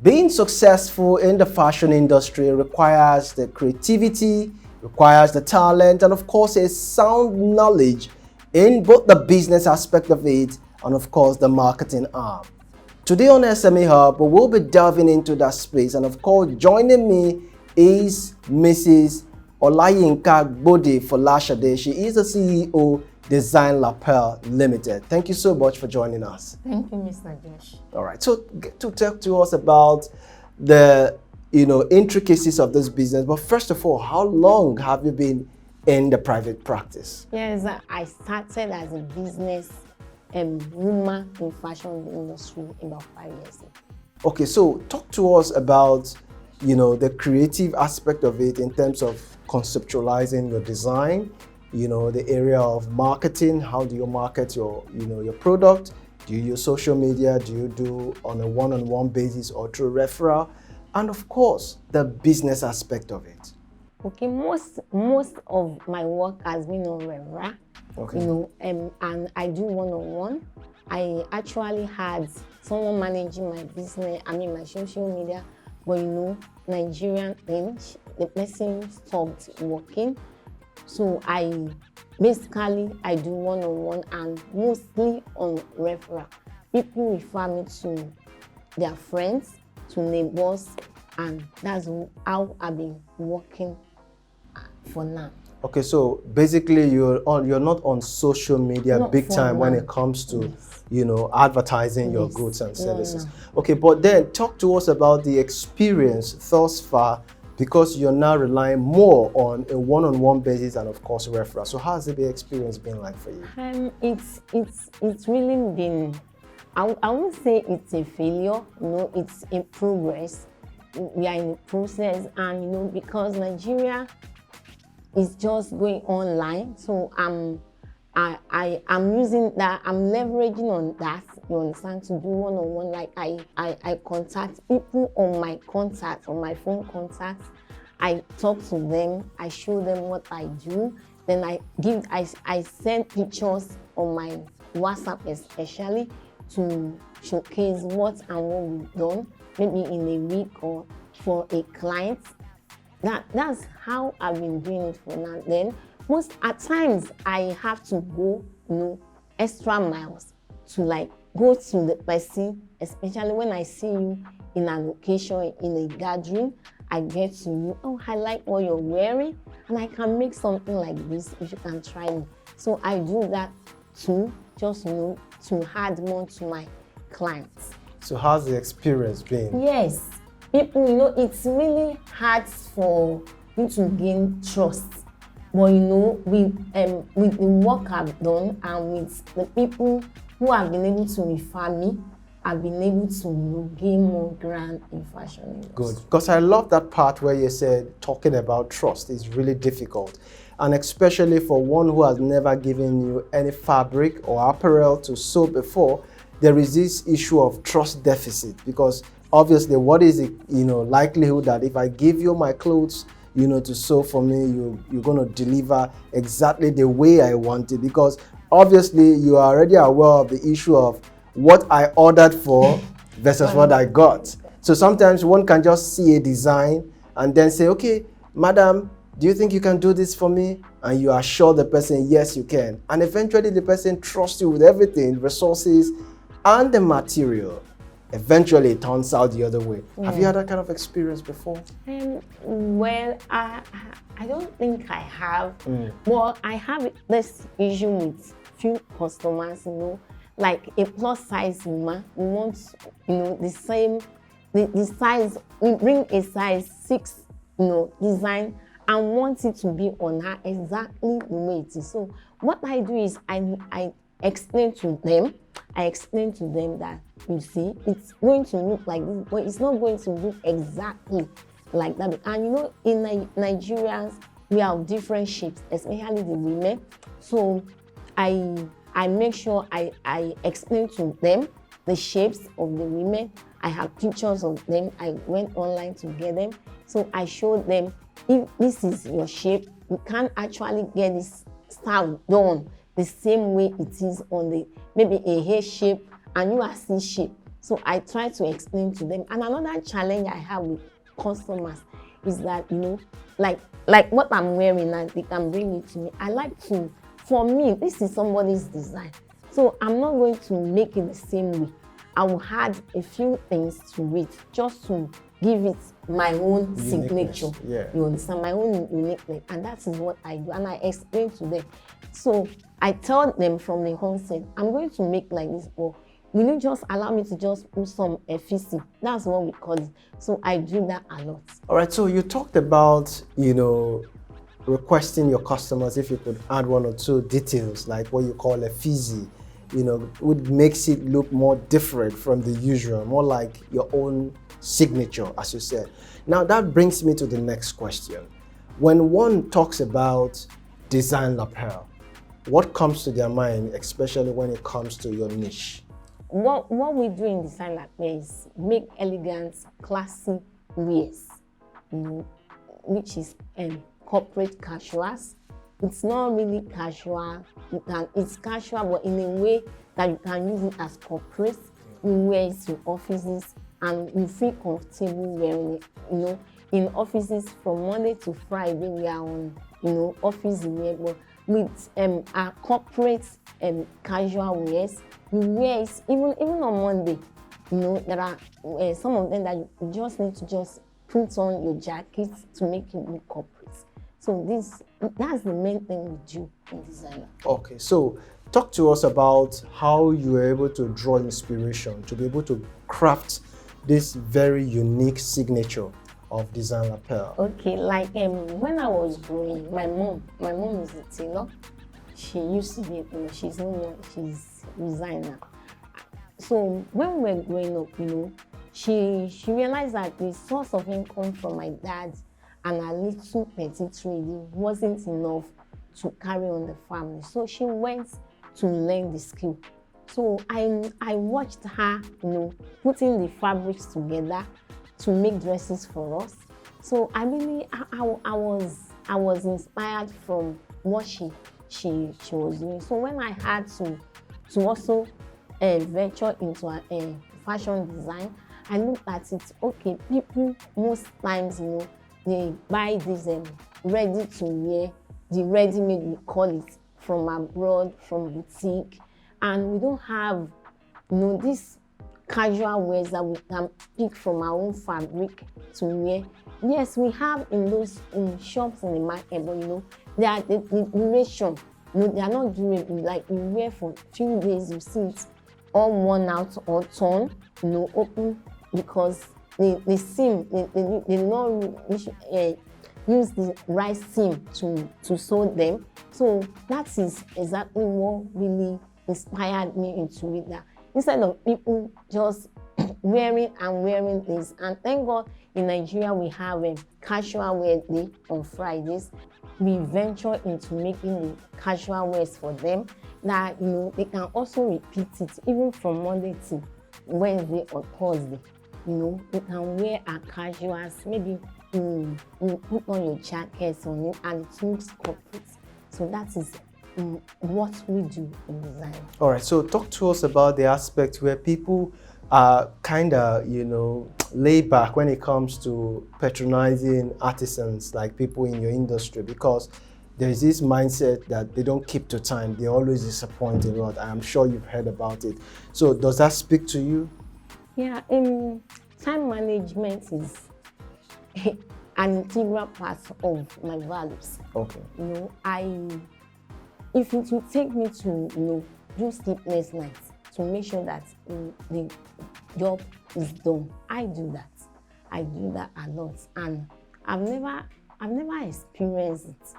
Being successful in the fashion industry requires the creativity, requires the talent, and of course a sound knowledge in both the business aspect of it and of course the marketing arm. Today on SME Hub, we will be delving into that space, and of course joining me is Mrs. Olayinka Bode Folashade. She is the CEO Design Lapel Limited. Thank you so much for joining us. Thank you, Mr. Josh. All right, so get to talk to us about the intricacies of this business. But first of all, how long have you been in the private practice? Yes, I started as a business woman in fashion industry about 5 years ago. Okay, so talk to us about the creative aspect of it in terms of conceptualizing your design, the area of marketing. How do you market your product? Do you use social media? Do you do on a one-on-one basis or through referral? And of course, the business aspect of it. Okay, most of my work has been on referral. Okay. And I do one-on-one. I actually had someone managing my business, my social media, but Nigerian thing, the person stopped working. So I do one-on-one and mostly on referral. People refer me to their friends, to neighbors, and that's how I've been working for now. Okay, so basically you're not on social media Not big time when now. it comes to Yes. advertising your Yes. goods and No, services. no. Okay, but then talk to us about the experience thus far, because you're now relying more on a one-on-one basis and of course referral. So how has the experience been like for you? It's really been, I won't say it's a failure, it's a progress. We are in the process, and because Nigeria is just going online, so I'm using that, I'm leveraging on that, you understand, to do one-on-one. Like I contact people on my contacts, on my phone contacts. I talk to them, I show them what I do, then I send pictures on my WhatsApp especially to showcase what and what we've done, maybe in a week or for a client. That's how I've been doing it for now. Then at times I have to go extra miles to go to the person, especially when I see you in an occasion, in a gathering. I get to you, I like what you're wearing, and I can make something like this if you can try me. So I do that too, just to add more to my clients. So how's the experience been? Yes, people, it's really hard for you to gain trust. But with the work I've done and with the people who have been able to refer me, I've been able to gain more ground in fashion industry. Good, because I love that part where you said talking about trust is really difficult, and especially for one who has never given you any fabric or apparel to sew before. There is this issue of trust deficit, because obviously what is the likelihood that if I give you my clothes to sew for me, you're going to deliver exactly the way I want it, because obviously you are already aware of the issue of what I ordered for versus what I got. So sometimes one can just see a design and then say, okay, madam, do you think you can do this for me? And you assure the person, yes, you can. And eventually the person trusts you with everything, resources and the material. Eventually it turns out the other way. Have you had that kind of experience before? Well, I don't think I have. Well, I have this issue with few customers, like a plus size woman, we want the same, the size, we bring a size 6 design and want it to be on her exactly the way it is. So what I do is I explain to them that, you see, it's going to look like this, but it's not going to look exactly like that. And in Nigerians, we have different shapes, especially the women. So I make sure I explain to them the shapes of the women. I have pictures of them. I went online to get them. So I showed them, if this is your shape, you can't actually get this style done the same way it is on maybe a hair shape and you are C shape. So I try to explain to them. And another challenge I have with customers is that, like what I'm wearing now, they can bring it to me. I like to, for me, this is somebody's design. So I'm not going to make it the same way. I will add a few things to it just to give it my own signature. Yeah. You understand? My own uniqueness. And that is what I do. And I explain to them. So I tell them from the onset, I'm going to make like this, but will you just allow me to just put some efficacy? That's what we call it. So I do that a lot. All right, so you talked about, requesting your customers if you could add one or two details, like what you call a fizzy, would makes it look more different from the usual, more like your own signature, as you said. Now that brings me to the next question. When one talks about design lapel, what comes to their mind, especially when it comes to your niche? What we do in design lapel is make elegant, classy wears, which is corporate casuals. It's not really casual. It's casual, but in a way that you can use it as corporate. You wear it to offices, and you feel comfortable wearing it. In offices from Monday to Friday, we are on, office wear. But with our corporate casual wears, you wear it even on Monday. There are some of them that you just need to just put on your jacket to make it look corporate. So that's the main thing we do in design. Okay, so talk to us about how you were able to draw inspiration to be able to craft this very unique signature of design lapel. Okay, like when I was growing, my mom is a tailor. She used to be, she's no more, she's resigned now. So when we were growing up, she realized that the source of income from my dad and a little petty trading wasn't enough to carry on the family. So she went to learn the skill. So I watched her, putting the fabrics together to make dresses for us. So I really, I was inspired from what she was doing. So when I had to also venture into a fashion design, I looked at it. Okay, people most times, they buy this ready to wear, the ready-made we call it, from abroad, from boutique, and we don't have, this casual wears that we can pick from our own fabric to wear. Yes, we have in those shops in the market, but they are the duration. They are not durable. Like you wear for a few days, you see it all worn out or torn, open, because the seam, they don't use the right seam to sew them. So that is exactly what really inspired me into it. That instead of people just wearing this, and thank God in Nigeria we have a casual wear day on Fridays. We venture into making the casual wears for them that they can also repeat it even from Monday to Wednesday or Thursday. You can wear a casuals, maybe you put on your jackets on it and it looks corporate. So that is what we do in design. All right, so talk to us about the aspect where people are kind of, laid back when it comes to patronizing artisans like people in your industry, because there's this mindset that they don't keep to time. They always disappoint a lot. I'm sure you've heard about it. So does that speak to you? Yeah, time management is an integral part of my values. Okay. If it will take me to do sleepless nights to make sure that the job is done, I do that. I do that a lot, and I've never experienced it.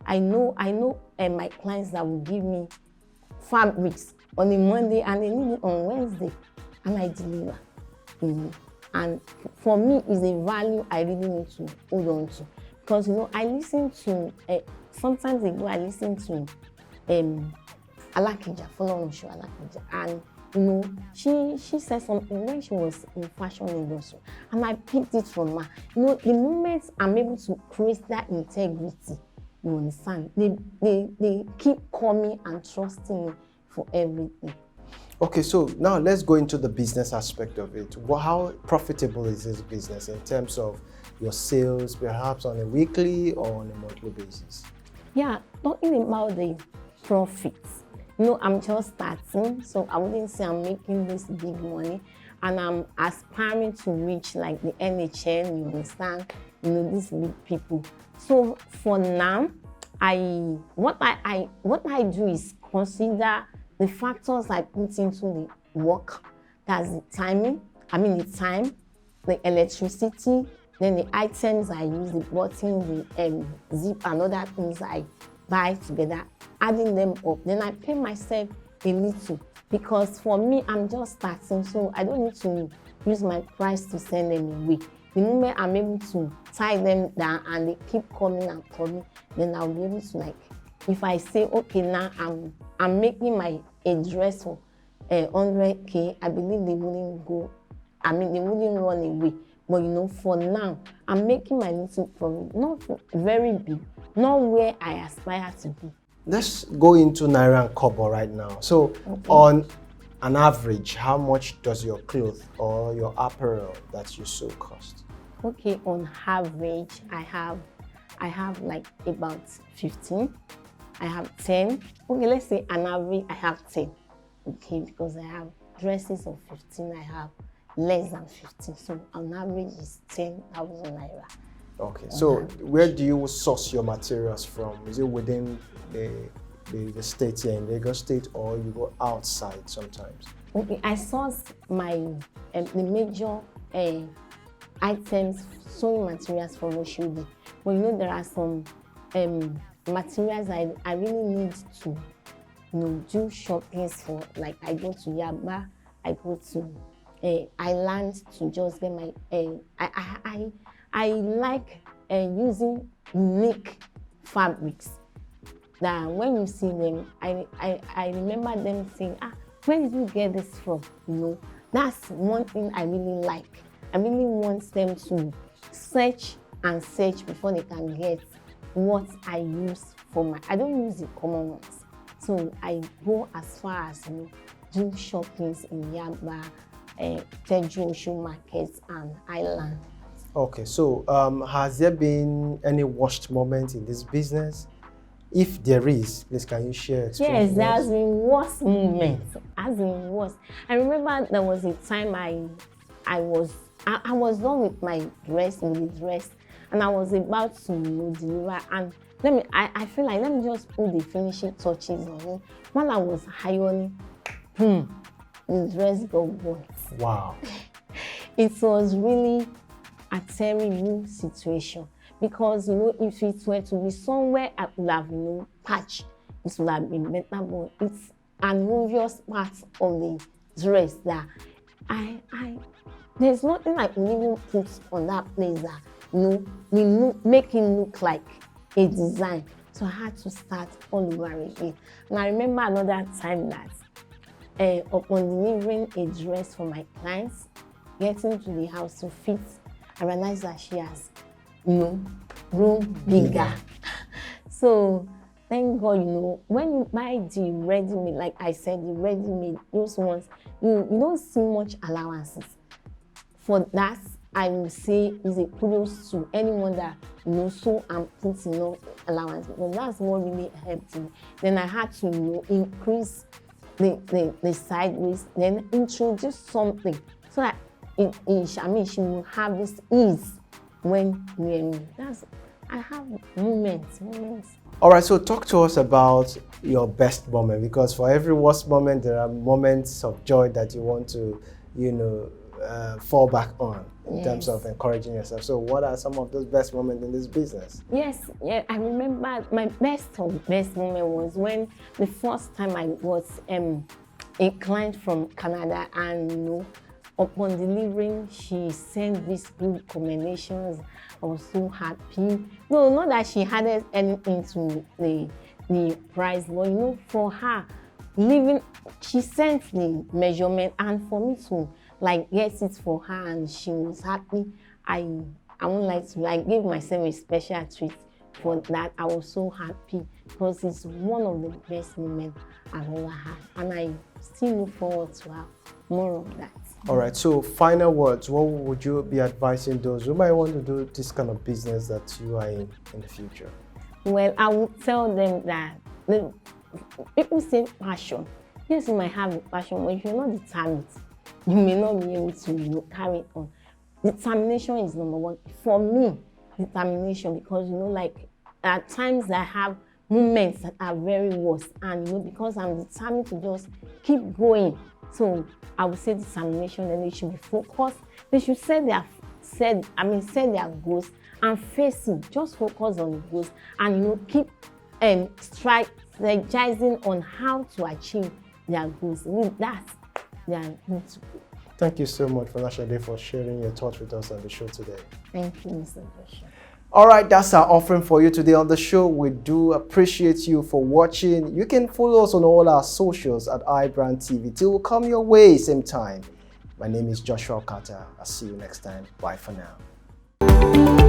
I know my clients that will give me fabrics on a Monday and they need it on Wednesday, and I deliver. And for me, it's a value I really need to hold on to, because I listen to sometimes I listen to Alakija, following show Alakija, and she said something when she was in fashion industry, and I picked it from her. The moment I'm able to create that integrity, you understand, they keep coming and trusting me for everything. Okay, so now let's go into the business aspect of it. How profitable is this business in terms of your sales, perhaps on a weekly or on a monthly basis? Yeah, talking about the profits. You know, I'm just starting, so I wouldn't say I'm making this big money. And I'm aspiring to reach like the NHN, you understand? You know, these big people. So for now, what I do is consider the factors I put into the work. That's the timing, the time, the electricity, then the items I use, the button, the zip, and other things I buy together, adding them up. Then I pay myself a little because for me, I'm just starting, so I don't need to use my price to send them away. The moment I'm able to tie them down and they keep coming and coming, then I'll be able to, like, if I say, okay, now I'm making a dress for 100K, I believe they wouldn't they wouldn't run away. But you know, for now, I'm making my little profit, not very big, not where I aspire to be. Let's go into Naira and Kobo right now. So on an average, how much does your clothes or your apparel that you sew cost? Okay, on average, I have like about 15. I have 10. Okay, let's say an average, I have 10. Okay, because I have dresses of 15, I have less than 15. So on average is 10,000 naira. Okay, so where do you source your materials from? Is it within the state here in Lagos State, or you go outside sometimes? Okay, I source the major items, sewing materials from Oshodi. But you know, there are some materials I really need to do shoppings for. Like I go to Yaba, I go to Island to just get my I like using unique fabrics that when you see them, I remember them saying, where did you get this from? You know, that's one thing I really like. I really want them to search and search before they can get what I use for I don't use the common ones. So I go as far as, do shoppings in Yaba, Teju shoe markets and Island. Okay, so has there been any worst moment in this business? If there is, please can you share experience? Yes, there has been worst moments. Has been worst. I remember there was a time I was done with my dress, and I was about to deliver. And I feel like let me just put the finishing touches on it. While I was ironing, the dress got burnt. Wow. It was really a terrible situation because if it were to be somewhere I would have patched, it would have been better. But it's an obvious part of the dress that there's nothing I can even put on that place that will make it look like a design. So I had to start all over again. And I remember another time that upon delivering a dress for my clients, getting to the house to fit, I realized that she has, grown bigger. So thank God, when you buy the ready-made, like I said, the ready-made, those ones, you don't see much allowances. For that, I will say is a kudos to anyone that sew and puts allowance, because that's what really helped me. Then I had to increase the sideways, then introduce something so that she will have this ease when near me. I have moments. All right, so talk to us about your best moment, because for every worst moment, there are moments of joy that you want to, fall back on in terms of encouraging yourself. So what are some of those best moments in this business? Yes, I remember my best moment was when the first time I was a client from Canada, and upon delivering, she sent these good recommendations. I was so happy. No, not that she added anything to the price, but for her, she sent the measurement, and for me to get it for her, and she was happy. I won't like to give myself a special treat For that, I was so happy because it's one of the best moments I've ever had, and I still look forward to have more of that. All right, so final words, what would you be advising those who might want to do this kind of business that you are in the future? Well, I would tell them that people say passion. Yes, you might have a passion, but if you're not determined, you may not be able to carry it on. Determination is number one. For me, determination, because like at times I have moments that are very worse, and because I'm determined to just keep going. So I would say determination, and they should be focused. They should set their goals and face it. Just focus on the goals and keep strategizing on how to achieve their goals. With that, they are good to go. Thank you so much, Folashade, for sharing your thoughts with us on the show today. Thank you, Mr. Joshua. All right, that's our offering for you today on the show. We do appreciate you for watching. You can follow us on all our socials at iBrandTV. Till we come your way, same time. My name is Joshua Carter. I'll see you next time. Bye for now.